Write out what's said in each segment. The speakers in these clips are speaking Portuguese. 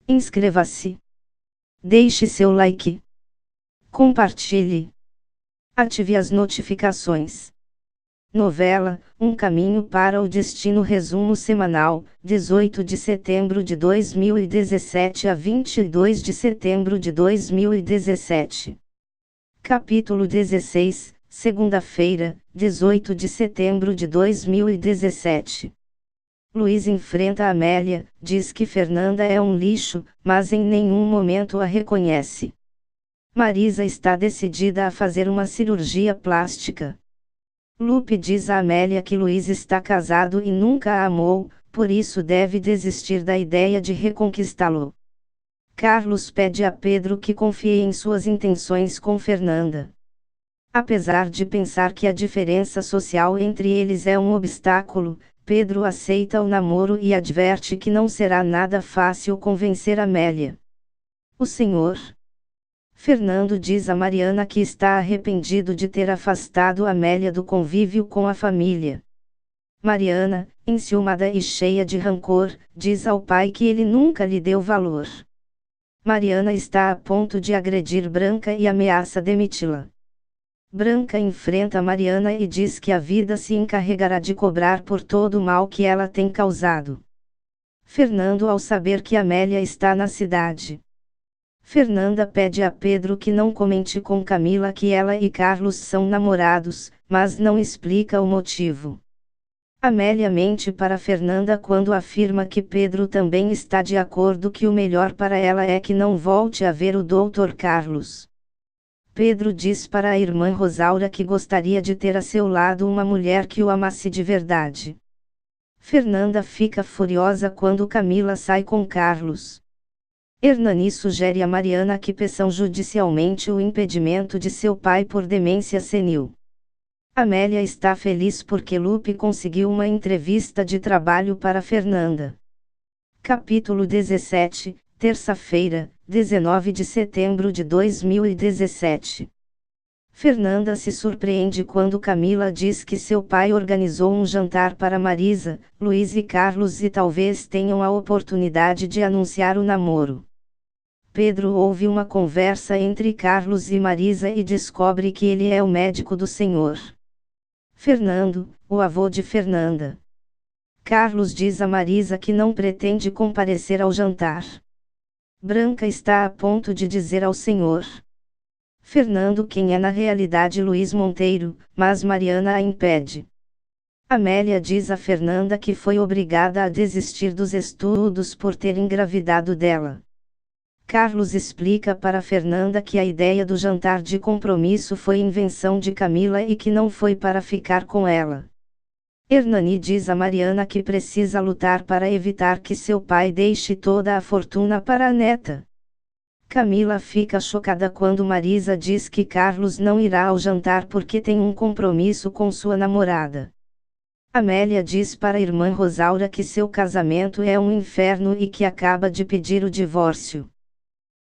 Inscreva-se. Deixe seu like. Compartilhe. Ative as notificações. Novela, Um Caminho para o Destino. Resumo semanal, 18 de setembro de 2017 a 22 de setembro de 2017. Capítulo 16, segunda-feira, 18 de setembro de 2017. Luiz enfrenta Amélia, diz que Fernanda é um lixo, mas em nenhum momento a reconhece. Marisa está decidida a fazer uma cirurgia plástica. Lupe diz a Amélia que Luiz está casado e nunca a amou, por isso deve desistir da ideia de reconquistá-lo. Carlos pede a Pedro que confie em suas intenções com Fernanda. Apesar de pensar que a diferença social entre eles é um obstáculo, Pedro aceita o namoro e adverte que não será nada fácil convencer Amélia. O senhor Fernando diz a Mariana que está arrependido de ter afastado Amélia do convívio com a família. Mariana, enciumada e cheia de rancor, diz ao pai que ele nunca lhe deu valor. Mariana está a ponto de agredir Branca e ameaça demiti-la. Branca enfrenta Mariana e diz que a vida se encarregará de cobrar por todo o mal que ela tem causado. Fernando, ao saber que Amélia está na cidade. Fernanda pede a Pedro que não comente com Camila que ela e Carlos são namorados, mas não explica o motivo. Amélia mente para Fernanda quando afirma que Pedro também está de acordo que o melhor para ela é que não volte a ver o Dr. Carlos. Pedro diz para a irmã Rosaura que gostaria de ter a seu lado uma mulher que o amasse de verdade. Fernanda fica furiosa quando Camila sai com Carlos. Hernani sugere a Mariana que peçam judicialmente o impedimento de seu pai por demência senil. Amélia está feliz porque Lupe conseguiu uma entrevista de trabalho para Fernanda. Capítulo 17, terça-feira, 19 de setembro de 2017. Fernanda se surpreende quando Camila diz que seu pai organizou um jantar para Marisa, Luiz e Carlos e talvez tenham a oportunidade de anunciar o namoro. Pedro ouve uma conversa entre Carlos e Marisa e descobre que ele é o médico do senhor Fernando, o avô de Fernanda. Carlos diz a Marisa que não pretende comparecer ao jantar. Branca está a ponto de dizer ao senhor Fernando quem é na realidade Luiz Monteiro, mas Mariana a impede. Amélia diz a Fernanda que foi obrigada a desistir dos estudos por ter engravidado dela. Carlos explica para Fernanda que a ideia do jantar de compromisso foi invenção de Camila e que não foi para ficar com ela. Hernani diz a Mariana que precisa lutar para evitar que seu pai deixe toda a fortuna para a neta. Camila fica chocada quando Marisa diz que Carlos não irá ao jantar porque tem um compromisso com sua namorada. Amélia diz para a irmã Rosaura que seu casamento é um inferno e que acaba de pedir o divórcio.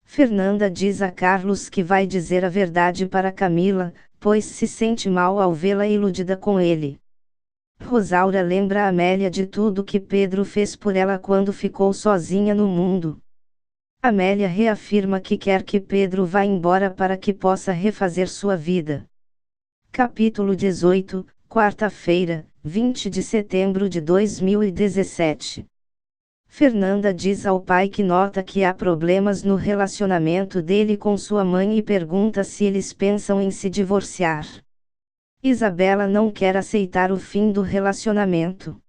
Fernanda diz a Carlos que vai dizer a verdade para Camila, pois se sente mal ao vê-la iludida com ele. Rosaura lembra a Amélia de tudo que Pedro fez por ela quando ficou sozinha no mundo. Amélia reafirma que quer que Pedro vá embora para que possa refazer sua vida. Capítulo 18, quarta-feira, 20 de setembro de 2017. Fernanda diz ao pai que nota que há problemas no relacionamento dele com sua mãe e pergunta se eles pensam em se divorciar. Isabela não quer aceitar o fim do relacionamento.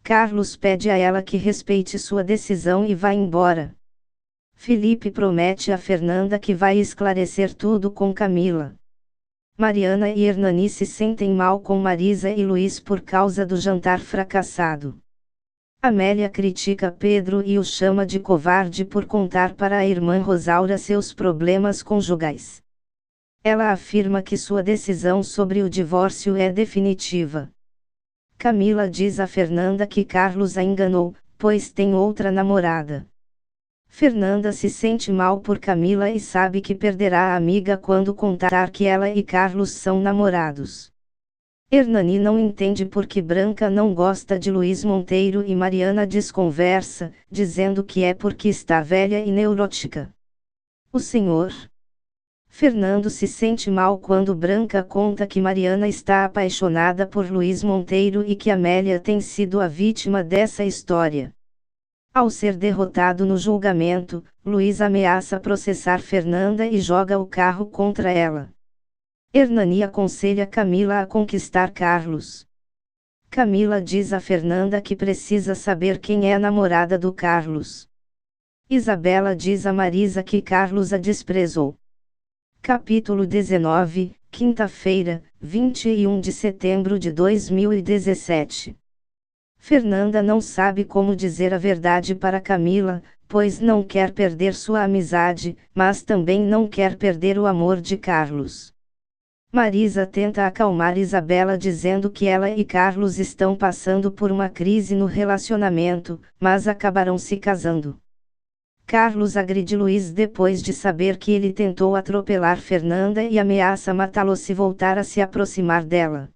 Carlos pede a ela que respeite sua decisão e vá embora. Felipe promete a Fernanda que vai esclarecer tudo com Camila. Mariana e Hernani se sentem mal com Marisa e Luiz por causa do jantar fracassado. Amélia critica Pedro e o chama de covarde por contar para a irmã Rosaura seus problemas conjugais. Ela afirma que sua decisão sobre o divórcio é definitiva. Camila diz a Fernanda que Carlos a enganou, pois tem outra namorada. Fernanda se sente mal por Camila e sabe que perderá a amiga quando contar que ela e Carlos são namorados. Hernani não entende porque Branca não gosta de Luiz Monteiro e Mariana desconversa, dizendo que é porque está velha e neurótica. O senhor Fernando se sente mal quando Branca conta que Mariana está apaixonada por Luiz Monteiro e que Amélia tem sido a vítima dessa história. Ao ser derrotado no julgamento, Luiz ameaça processar Fernanda e joga o carro contra ela. Hernani aconselha Camila a conquistar Carlos. Camila diz a Fernanda que precisa saber quem é a namorada do Carlos. Isabela diz a Marisa que Carlos a desprezou. Capítulo 19, quinta-feira, 21 de setembro de 2017. Fernanda não sabe como dizer a verdade para Camila, pois não quer perder sua amizade, mas também não quer perder o amor de Carlos. Marisa tenta acalmar Isabela dizendo que ela e Carlos estão passando por uma crise no relacionamento, mas acabarão se casando. Carlos agride Luiz depois de saber que ele tentou atropelar Fernanda e ameaça matá-lo se voltar a se aproximar dela.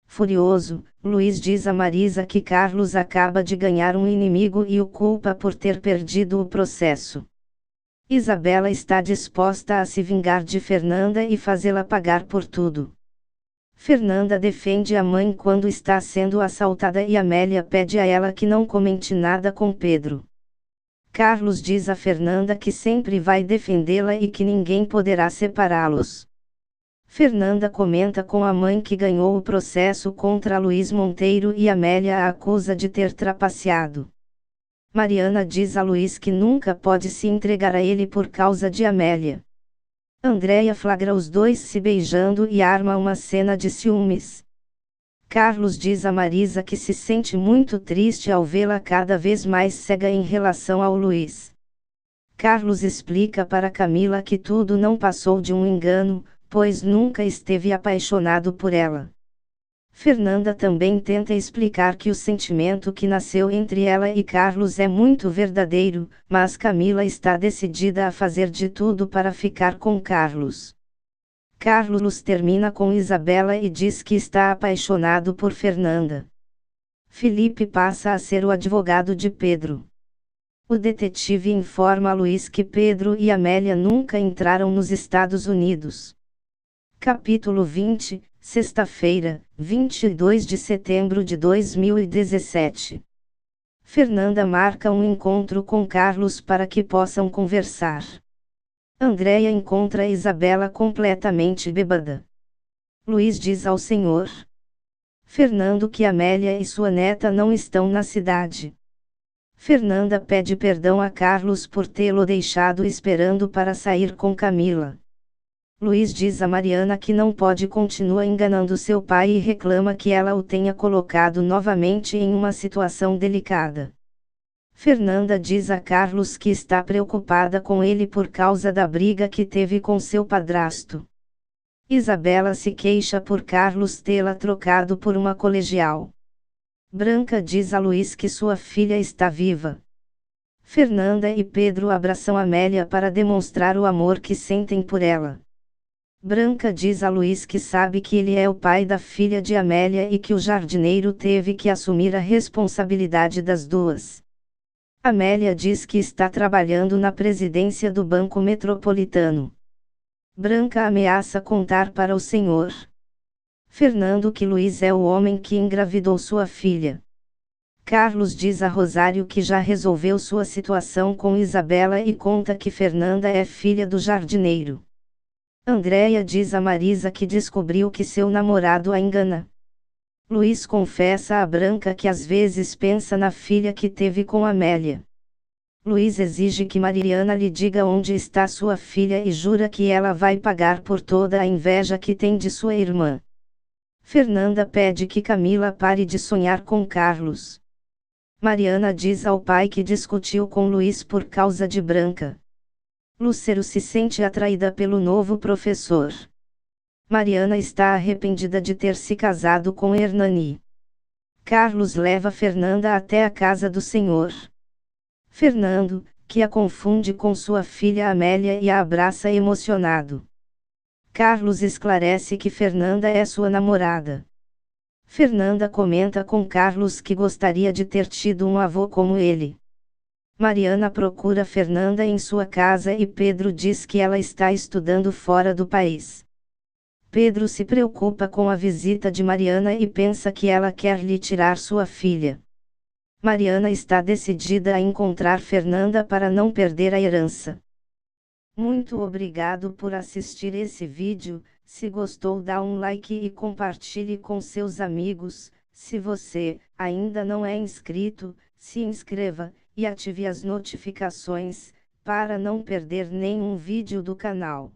Furioso, Luiz diz a Marisa que Carlos acaba de ganhar um inimigo e o culpa por ter perdido o processo. Isabela está disposta a se vingar de Fernanda e fazê-la pagar por tudo. Fernanda defende a mãe quando está sendo assaltada e Amélia pede a ela que não comente nada com Pedro. Carlos diz a Fernanda que sempre vai defendê-la e que ninguém poderá separá-los. Fernanda comenta com a mãe que ganhou o processo contra Luiz Monteiro e Amélia a acusa de ter trapaceado. Mariana diz a Luiz que nunca pode se entregar a ele por causa de Amélia. Andréia flagra os dois se beijando e arma uma cena de ciúmes. Carlos diz a Marisa que se sente muito triste ao vê-la cada vez mais cega em relação ao Luiz. Carlos explica para Camila que tudo não passou de um engano, pois nunca esteve apaixonado por ela. Fernanda também tenta explicar que o sentimento que nasceu entre ela e Carlos é muito verdadeiro, mas Camila está decidida a fazer de tudo para ficar com Carlos. Carlos termina com Isabela e diz que está apaixonado por Fernanda. Felipe passa a ser o advogado de Pedro. O detetive informa a Luiz que Pedro e Amélia nunca entraram nos Estados Unidos. Capítulo 20, sexta-feira, 22 de setembro de 2017. Fernanda marca um encontro com Carlos para que possam conversar. Andréia encontra Isabela completamente bêbada. Luiz diz ao senhor Fernando que Amélia e sua neta não estão na cidade. Fernanda pede perdão a Carlos por tê-lo deixado esperando para sair com Camila. Luiz diz a Mariana que não pode continuar enganando seu pai e reclama que ela o tenha colocado novamente em uma situação delicada. Fernanda diz a Carlos que está preocupada com ele por causa da briga que teve com seu padrasto. Isabela se queixa por Carlos tê-la trocado por uma colegial. Branca diz a Luiz que sua filha está viva. Fernanda e Pedro abraçam Amélia para demonstrar o amor que sentem por ela. Branca diz a Luiz que sabe que ele é o pai da filha de Amélia e que o jardineiro teve que assumir a responsabilidade das duas. Amélia diz que está trabalhando na presidência do Banco Metropolitano. Branca ameaça contar para o senhor Fernando que Luiz é o homem que engravidou sua filha. Carlos diz a Rosário que já resolveu sua situação com Isabela e conta que Fernanda é filha do jardineiro. Andréia diz a Marisa que descobriu que seu namorado a engana. Luiz confessa a Branca que às vezes pensa na filha que teve com Amélia. Luiz exige que Mariana lhe diga onde está sua filha e jura que ela vai pagar por toda a inveja que tem de sua irmã. Fernanda pede que Camila pare de sonhar com Carlos. Mariana diz ao pai que discutiu com Luiz por causa de Branca. Lucero se sente atraída pelo novo professor. Mariana está arrependida de ter se casado com Hernani. Carlos leva Fernanda até a casa do senhor Fernando, que a confunde com sua filha Amélia e a abraça emocionado. Carlos esclarece que Fernanda é sua namorada. Fernanda comenta com Carlos que gostaria de ter tido um avô como ele. Mariana procura Fernanda em sua casa e Pedro diz que ela está estudando fora do país. Pedro se preocupa com a visita de Mariana e pensa que ela quer lhe tirar sua filha. Mariana está decidida a encontrar Fernanda para não perder a herança. Muito obrigado por assistir esse vídeo. Se gostou, dá um like e compartilhe com seus amigos. Se você ainda não é inscrito, se inscreva e ative as notificações para não perder nenhum vídeo do canal.